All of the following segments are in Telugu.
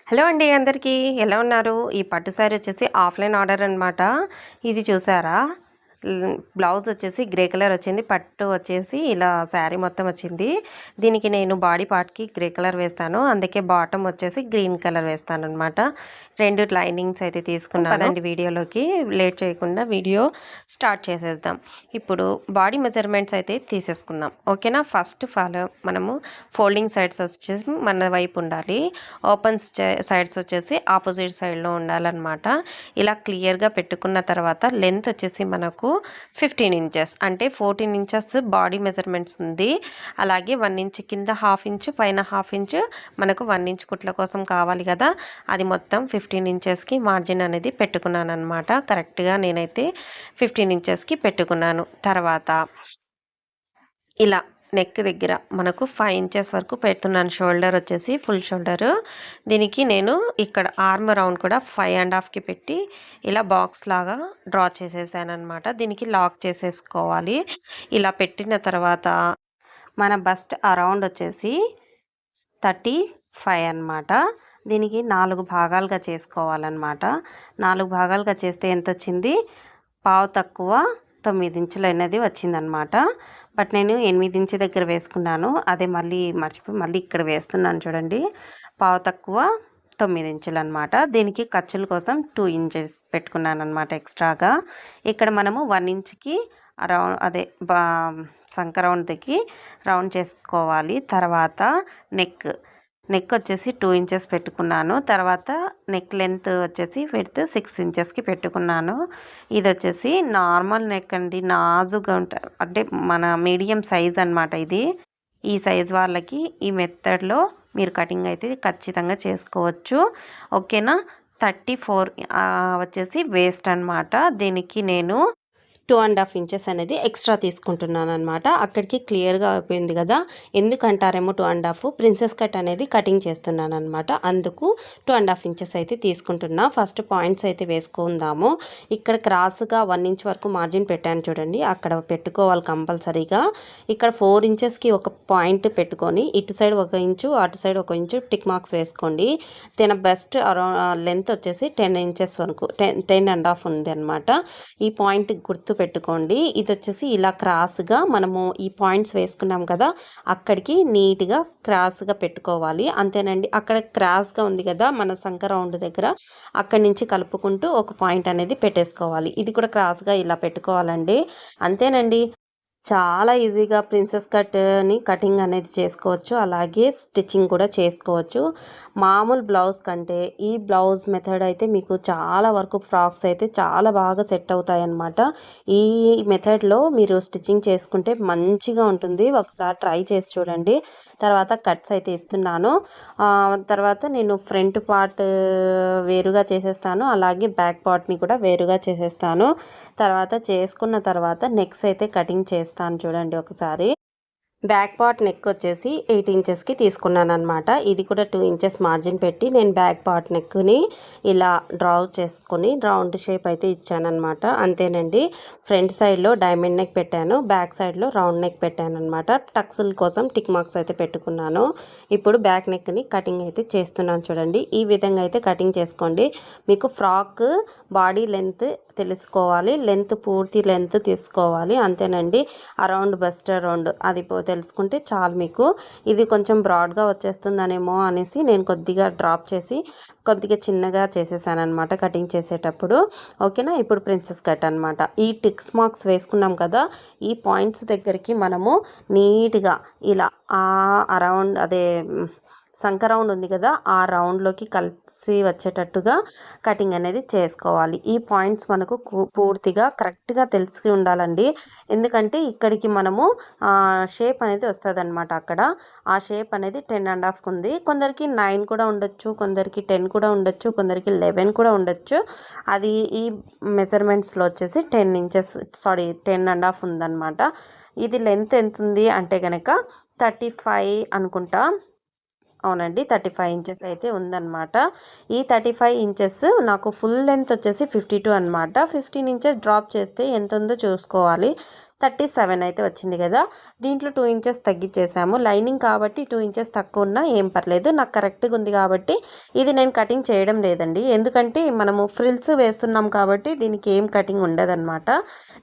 హలో అండి అందరికీ ఎలా ఉన్నారు? ఈ పట్టు శారీ వచ్చేసి ఆఫ్లైన్ ఆర్డర్ అనమాట. ఇది చూసారా? బ్లౌజ్ వచ్చేసి గ్రే కలర్ వచ్చింది. పట్టు వచ్చేసి ఇలా శారీ మొత్తం వచ్చింది. దీనికి నేను బాడీ పార్ట్కి గ్రే కలర్ వేస్తాను, అందుకే బాటమ్ వచ్చేసి గ్రీన్ కలర్ వేస్తాను అనమాట. 2 లైనింగ్స్ అయితే తీసుకున్నాను. పదండి వీడియోలోకి, లేట్ చేయకుండా వీడియో స్టార్ట్ చేసేద్దాం. ఇప్పుడు బాడీ మెజర్మెంట్స్ అయితే తీసేసుకుందాం, ఓకేనా? ఫస్ట్ ఆఫ్ ఆల్ మనము ఫోల్డింగ్ సైడ్స్ వచ్చేసి మన వైపు ఉండాలి, ఓపెన్ సైడ్స్ వచ్చేసి ఆపోజిట్ సైడ్లో ఉండాలన్నమాట. ఇలా క్లియర్గా పెట్టుకున్న తర్వాత లెంత్ వచ్చేసి మనకు 15 ఇంచెస్, అంటే 14 ఇంచెస్ బాడీ మెజర్మెంట్స్ ఉంది. అలాగే 1 ఇంచ్ కింద, హాఫ్ ఇంచ్ పైన, హాఫ్ ఇంచ్ మనకు 1 ఇంచ్ కుట్ల కోసం కావాలి కదా, అది మొత్తం 15 ఇంచెస్కి మార్జిన్ అనేది పెట్టుకున్నాను అనమాట. కరెక్ట్గా నేనైతే 15 ఇంచెస్కి పెట్టుకున్నాను. తర్వాత ఇలా నెక్ దగ్గర మనకు 5 ఇంచెస్ వరకు పెడుతున్నాను. షోల్డర్ వచ్చేసి ఫుల్ షోల్డరు. దీనికి నేను ఇక్కడ ఆర్మ్ రౌండ్ కూడా 5.5కి పెట్టి ఇలా బాక్స్ లాగా డ్రా చేసేసాను అనమాట. దీనికి లాక్ చేసేసుకోవాలి. ఇలా పెట్టిన తర్వాత మన బస్ట్ అరౌండ్ వచ్చేసి 35 అనమాట. దీనికి 4 భాగాలుగా చేసుకోవాలన్నమాట. 4 భాగాలుగా చేస్తే ఎంత వచ్చింది? పావు తక్కువ 9 ఇంచులు అనేది వచ్చిందనమాట. బట్ నేను 8 ఇంచు దగ్గర వేసుకున్నాను, అదే మళ్ళీ మర్చిపోయి మళ్ళీ ఇక్కడ వేస్తున్నాను చూడండి. పావు తక్కువ 9 ఇంచులు అనమాట. దీనికి ఖర్చుల కోసం 2 ఇంచెస్ పెట్టుకున్నాను అనమాట ఎక్స్ట్రాగా. ఇక్కడ మనము 1 ఇంచ్కి అదే సంక రౌండ్కి రౌండ్ చేసుకోవాలి. తర్వాత నెక్ వచ్చేసి 2 ఇంచెస్ పెట్టుకున్నాను. తర్వాత నెక్ లెంత్ వచ్చేసి విడ్త్ 6 ఇంచెస్కి పెట్టుకున్నాను. ఇది వచ్చేసి నార్మల్ నెక్ అండి, నాజుగా ఉంటుంది, అంటే మన మీడియం సైజ్ అనమాట ఇది. ఈ సైజ్ వాళ్ళకి ఈ మెథడ్లో మీరు కటింగ్ అయితే ఖచ్చితంగా చేసుకోవచ్చు, ఓకేనా? 34 వచ్చేసి వేస్ట్ అనమాట. దీనికి నేను 2.5 ఇంచెస్ అనేది ఎక్స్ట్రా తీసుకుంటున్నాను అనమాట. అక్కడికి క్లియర్గా అయిపోయింది కదా. ఎందుకంటారేమో 2.5, ప్రిన్సెస్ కట్ అనేది కటింగ్ చేస్తున్నాను అనమాట, అందుకు 2.5 ఇంచెస్ అయితే తీసుకుంటున్నా. ఫస్ట్ పాయింట్స్ అయితే వేసుకుందాము. ఇక్కడ క్రాస్గా 1 ఇంచ్ వరకు మార్జిన్ పెట్టాను చూడండి, అక్కడ పెట్టుకోవాలి కంపల్సరీగా. ఇక్కడ 4 ఇంచెస్కి ఒక పాయింట్ పెట్టుకొని ఇటు సైడ్ 1 ఇంచు, అటు సైడ్ 1 ఇంచు టిక్ మార్క్స్ వేసుకోండి. తన బెస్ట్ లెంత్ వచ్చేసి 10 ఇంచెస్ వరకు 10.5 ఉంది అనమాట. ఈ పాయింట్ గుర్తు పెట్టుకోండి. ఇది వచ్చేసి ఇలా క్రాస్గా మనము ఈ పాయింట్స్ వేసుకున్నాం కదా, అక్కడికి నీట్గా క్రాస్గా పెట్టుకోవాలి, అంతేనండి. అక్కడ క్రాస్గా ఉంది కదా మన సంక రౌండ్ దగ్గర, అక్కడి నుంచి కలుపుకుంటూ ఒక పాయింట్ అనేది పెట్టేసుకోవాలి. ఇది కూడా క్రాస్గా ఇలా పెట్టుకోవాలండి, అంతేనండి. చాలా ఈజీగా ప్రిన్సెస్ కట్ని కటింగ్ అనేది చేసుకోవచ్చు, అలాగే స్టిచ్చింగ్ కూడా చేసుకోవచ్చు. మామూలు బ్లౌజ్ కంటే ఈ బ్లౌజ్ మెథడ్ అయితే మీకు చాలా వరకు ఫ్రాక్స్ అయితే చాలా బాగా సెట్ అవుతాయి అన్నమాట. ఈ మెథడ్లో మీరు స్టిచ్చింగ్ చేసుకుంటే మంచిగా ఉంటుంది, ఒకసారి ట్రై చేసి చూడండి. తర్వాత కట్స్ అయితే ఇస్తున్నాను. తర్వాత నేను ఫ్రంట్ పార్ట్ వేరుగా చేసేస్తాను, అలాగే బ్యాక్ పార్ట్ని కూడా వేరుగా చేసేస్తాను. తర్వాత చేసుకున్న తర్వాత నెక్స్ అయితే కటింగ్ చేస్తాను చూడండి ఒకసారి. బ్యాక్ పార్ట్ నెక్ వచ్చేసి 8 ఇంచెస్కి తీసుకున్నాను అనమాట. ఇది కూడా 2 ఇంచెస్ మార్జిన్ పెట్టి నేను బ్యాక్ పార్ట్ నెక్ని ఇలా డ్రా చేసుకొని రౌండ్ షేప్ అయితే ఇచ్చానమాట, అంతేనండి. ఫ్రంట్ సైడ్లో డైమండ్ నెక్ పెట్టాను, బ్యాక్ సైడ్లో రౌండ్ నెక్ పెట్టాను అనమాట. టక్స్ల కోసం టిక్ మార్క్స్ అయితే పెట్టుకున్నాను. ఇప్పుడు బ్యాక్ నెక్ని కటింగ్ అయితే చేస్తున్నాను చూడండి. ఈ విధంగా అయితే కటింగ్ చేసుకోండి. మీకు ఫ్రాక్ బాడీ లెంత్ తెలుసుకోవాలి, లెంత్ పూర్తి లెంత్ తీసుకోవాలి, అంతేనండి. అరౌండ్ బస్ట్ రౌండ్ అది తెలుసుకుంటే చాలు మీకు. ఇది కొంచెం బ్రాడ్గా వచ్చేస్తుందనేమో అనేసి నేను కొద్దిగా డ్రాప్ చేసి కొద్దిగా చిన్నగా చేసేసాను అనమాట కటింగ్ చేసేటప్పుడు, ఓకేనా? ఇప్పుడు ప్రిన్సెస్ కట్ అనమాట. ఈ టిక్స్ మార్క్స్ వేసుకున్నాం కదా, ఈ పాయింట్స్ దగ్గరికి మనము నీట్గా ఇలా అరౌండ్ అదే సంక రౌండ్ ఉంది కదా, ఆ రౌండ్లోకి కలిసి వచ్చేటట్టుగా కటింగ్ అనేది చేసుకోవాలి. ఈ పాయింట్స్ మనకు పూర్తిగా కరెక్ట్గా తెలిసి ఉండాలండి, ఎందుకంటే ఇక్కడికి మనము షేప్ అనేది వస్తుంది అనమాట. అక్కడ ఆ షేప్ అనేది 10.5 ఉంది, కొందరికి 9 కూడా ఉండొచ్చు, కొందరికి 10 కూడా ఉండొచ్చు, కొందరికి 11 కూడా ఉండొచ్చు. అది ఈ మెజర్మెంట్స్లో వచ్చేసి 10 ఇంచెస్ 10.5 ఉందన్నమాట. ఇది లెంత్ ఎంత ఉంది అంటే కనుక 35 అనుకుంటా, అవునండి 35 ఇంచెస్ అయితే ఉందన్నమాట. ఈ 35 ఇంచెస్ నాకు ఫుల్ లెంత్ వచ్చేసి 52 అనమాట. 15 ఇంచెస్ డ్రాప్ చేస్తే ఎంత ఉందో చూసుకోవాలి. 37 అయితే వచ్చింది కదా. దీంట్లో 2 ఇంచెస్ తగ్గించేసాము. లైనింగ్ కాబట్టి 2 ఇంచెస్ తక్కువ ఉన్నా ఏం పర్లేదు. నాకు కరెక్ట్గా ఉంది కాబట్టి ఇది నేను కటింగ్ చేయడం లేదండి. ఎందుకంటే మనము ఫ్రిల్స్ వేస్తున్నాం కాబట్టి దీనికి ఏం కటింగ్ ఉండదన్నమాట.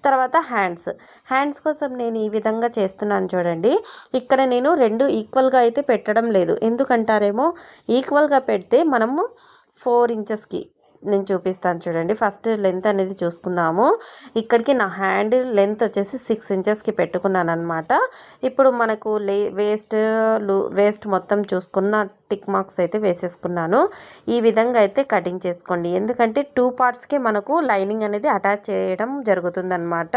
తర్వాత హ్యాండ్స్ కోసం నేను ఈ విధంగా చేస్తున్నాను చూడండి. ఇక్కడ నేను 2 ఈక్వల్గా అయితే పెట్టడం లేదు. ఎందుకంటారేమో, ఈక్వల్గా పెడితే మనము 4 ఇంచెస్కి నేను చూపిస్తాను చూడండి. ఫస్ట్ లెంత్ అనేది చూసుకుందాము. ఇక్కడికి నా హ్యాండ్ లెంత్ వచ్చేసి 6 ఇంచెస్కి పెట్టుకున్నాను అనమాట. ఇప్పుడు మనకు వేస్ట్ మొత్తం చూసుకున్న టిక్ మార్క్స్ అయితే వేసేసుకున్నాను. ఈ విధంగా అయితే కటింగ్ చేసుకోండి. ఎందుకంటే 2 పార్ట్స్కి మనకు లైనింగ్ అనేది అటాచ్ చేయడం జరుగుతుందన్నమాట.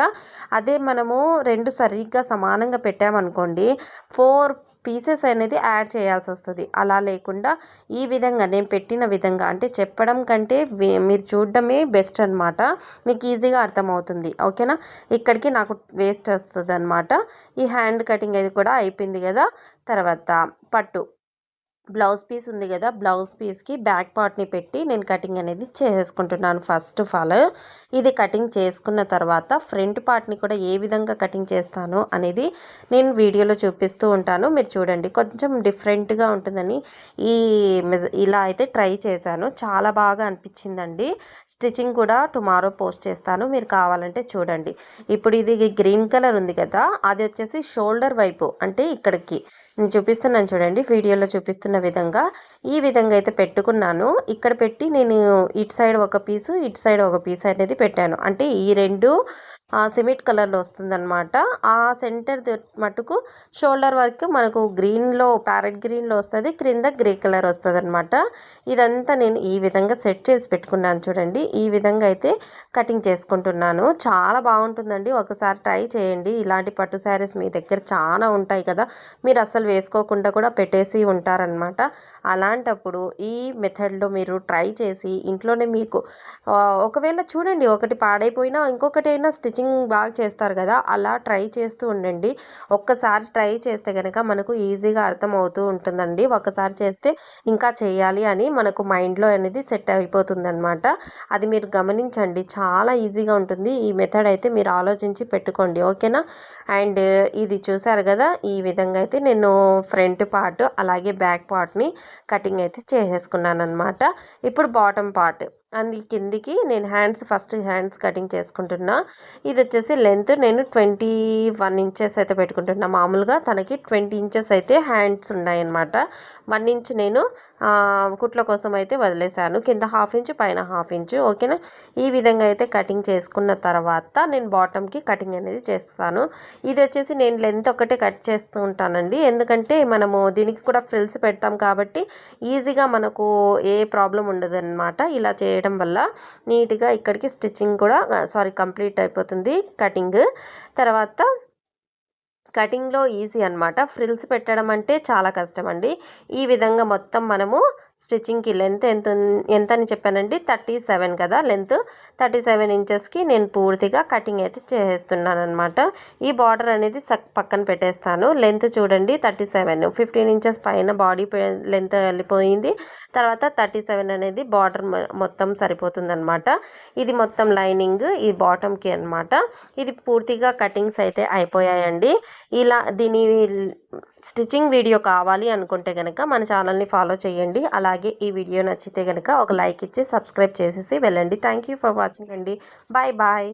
అదే మనము 2 సరిగ్గా సమానంగా పెట్టామనుకోండి 4 పీసెస్ అనేది యాడ్ చేయాల్సి వస్తుంది. అలా లేకుండా ఈ విధంగా నేను పెట్టిన విధంగా, అంటే చెప్పడం కంటే మీరు చూడడమే బెస్ట్ అనమాట. మీకు ఈజీగా అర్థమవుతుంది. ఓకేనా. ఇక్కడికి నాకు వేస్ట్ వస్తుంది అనమాట. ఈ హ్యాండ్ కటింగ్ అది కూడా అయిపోయింది కదా. తర్వాత పట్టు బ్లౌజ్ పీస్ ఉంది కదా, బ్లౌజ్ పీస్కి బ్యాక్ పార్ట్ని పెట్టి నేను కటింగ్ అనేది చేసుకుంటున్నాను. ఫస్ట్ ఆఫ్ ఆల్ ఇది కటింగ్ చేసుకున్న తర్వాత ఫ్రంట్ పార్ట్ని కూడా ఏ విధంగా కటింగ్ చేస్తాను అనేది నేను వీడియోలో చూపిస్తూ ఉంటాను. మీరు చూడండి. కొంచెం డిఫరెంట్గా ఉంటుందని ఇలా అయితే ట్రై చేశాను. చాలా బాగా అనిపించిందండి. స్టిచ్చింగ్ కూడా టుమారో పోస్ట్ చేస్తాను, మీరు కావాలంటే చూడండి. ఇప్పుడు ఇది గ్రీన్ కలర్ ఉంది కదా, అది వచ్చేసి షోల్డర్ వైపు, అంటే ఇక్కడికి నేను చూపిస్తున్నాను చూడండి. వీడియోలో చూపిస్తున్న విధంగా ఈ విధంగా అయితే పెట్టుకున్నాను. ఇక్కడ పెట్టి నేను ఇటు సైడ్ ఒక పీసు, ఇటు సైడ్ ఒక పీస్ అనేది పెట్టాను. అంటే ఈ రెండు సిమెంట్ కలర్లో వస్తుందన్నమాట. ఆ సెంటర్ మటుకు షోల్డర్ వరకు మనకు గ్రీన్లో, ప్యారెట్ గ్రీన్లో వస్తుంది, క్రింద గ్రే కలర్ వస్తుంది అనమాట. ఇదంతా నేను ఈ విధంగా సెట్ చేసి పెట్టుకున్నాను చూడండి. ఈ విధంగా అయితే కటింగ్ చేసుకుంటున్నాను. చాలా బాగుంటుందండి. ఒకసారి ట్రై చేయండి. ఇలాంటి పట్టు శారీస్ మీ దగ్గర చాలా ఉంటాయి కదా, మీరు అసలు వేసుకోకుండా కూడా పెట్టేసి ఉంటారనమాట. అలాంటప్పుడు ఈ మెథడ్లో మీరు ట్రై చేసి ఇంట్లోనే మీకు ఒకవేళ చూడండి, ఒకటి పాడైపోయినా ఇంకొకటైనా స్టిచ్చింగ్ బాగా చేస్తారు కదా, అలా ట్రై చేస్తూ ఉండండి. ఒక్కసారి ట్రై చేస్తే కనుక మనకు ఈజీగా అర్థమవుతూ ఉంటుందండి. ఒకసారి చేస్తే ఇంకా చేయాలి అని మనకు మైండ్లో అనేది సెట్ అయిపోతుంది అనమాట. అది మీరు గమనించండి. చాలా ఈజీగా ఉంటుంది. ఈ మెథడ్ అయితే మీరు ఆలోచించి పెట్టుకోండి. ఓకేనా. అండ్ ఇది చూసారు కదా, ఈ విధంగా అయితే నేను ఫ్రంట్ పార్ట్ అలాగే బ్యాక్ పార్ట్ని కటింగ్ అయితే చేసేసుకున్నాను అనమాట. ఇప్పుడు బాటమ్ పార్ట్ కిందికి నేను ఫస్ట్ హ్యాండ్స్ కటింగ్ చేసుకుంటున్నా. ఇది వచ్చేసి లెంత్ నేను 21 ఇంచెస్ అయితే పెట్టుకుంటున్నా. మామూలుగా తనకి 20 ఇంచెస్ అయితే హ్యాండ్స్ ఉన్నాయన్నమాట. 1 ఇంచ్ నేను కుట్ల కోసం అయితే వదిలేశాను. కింద 1/2 ఇంచు, పైన 1/2 ఇంచు. ఓకేనా. ఈ విధంగా అయితే కటింగ్ చేసుకున్న తర్వాత నేను బాటమ్కి కటింగ్ అనేది చేస్తాను. ఇది వచ్చేసి నేను లెంత్ ఒకటే కట్ చేస్తూ ఉంటానండి. ఎందుకంటే మనము దీనికి కూడా ఫ్రిల్స్ పెడతాం కాబట్టి ఈజీగా మనకు ఏ ప్రాబ్లం ఉండదు అనమాట. ఇలా చేయడం వల్ల నీట్గా ఇక్కడికి స్టిచ్చింగ్ కూడా కంప్లీట్ అయిపోతుంది కటింగ్. తర్వాత కటింగ్లో ఈజీ అనమాట. ఫ్రిల్స్ పెట్టడం అంటే చాలా కష్టం అండి. ఈ విధంగా మొత్తం మనము స్టిచ్చింగ్కి లెంత్ ఎంత అని చెప్పానండి, 37 కదా లెంత్. 37 ఇంచెస్కి నేను పూర్తిగా కటింగ్ అయితే చేసేస్తున్నాను అనమాట. ఈ బార్డర్ అనేది పక్కన పెట్టేస్తాను. లెంత్ చూడండి 37, 15 ఇంచెస్ పైన బాడీ లెంత్ వెళ్ళిపోయింది. తర్వాత 37 అనేది బార్డర్ మొత్తం సరిపోతుంది అనమాట. ఇది మొత్తం లైనింగ్ ఈ బాటమ్కి అనమాట. ఇది పూర్తిగా కటింగ్స్ అయితే అయిపోయాయండి. దీని స్టిచ్చింగ్ వీడియో కావాలి అనుకుంటే కనుక మన ఛానల్ని ఫాలో చేయండి. అలాగే ఈ వీడియో నచ్చితే కనుక ఒక లైక్ ఇచ్చి సబ్స్క్రైబ్ చేసేసి వెళ్ళండి. థ్యాంక్ యూ ఫర్ వాచింగ్ అండి. Bye bye.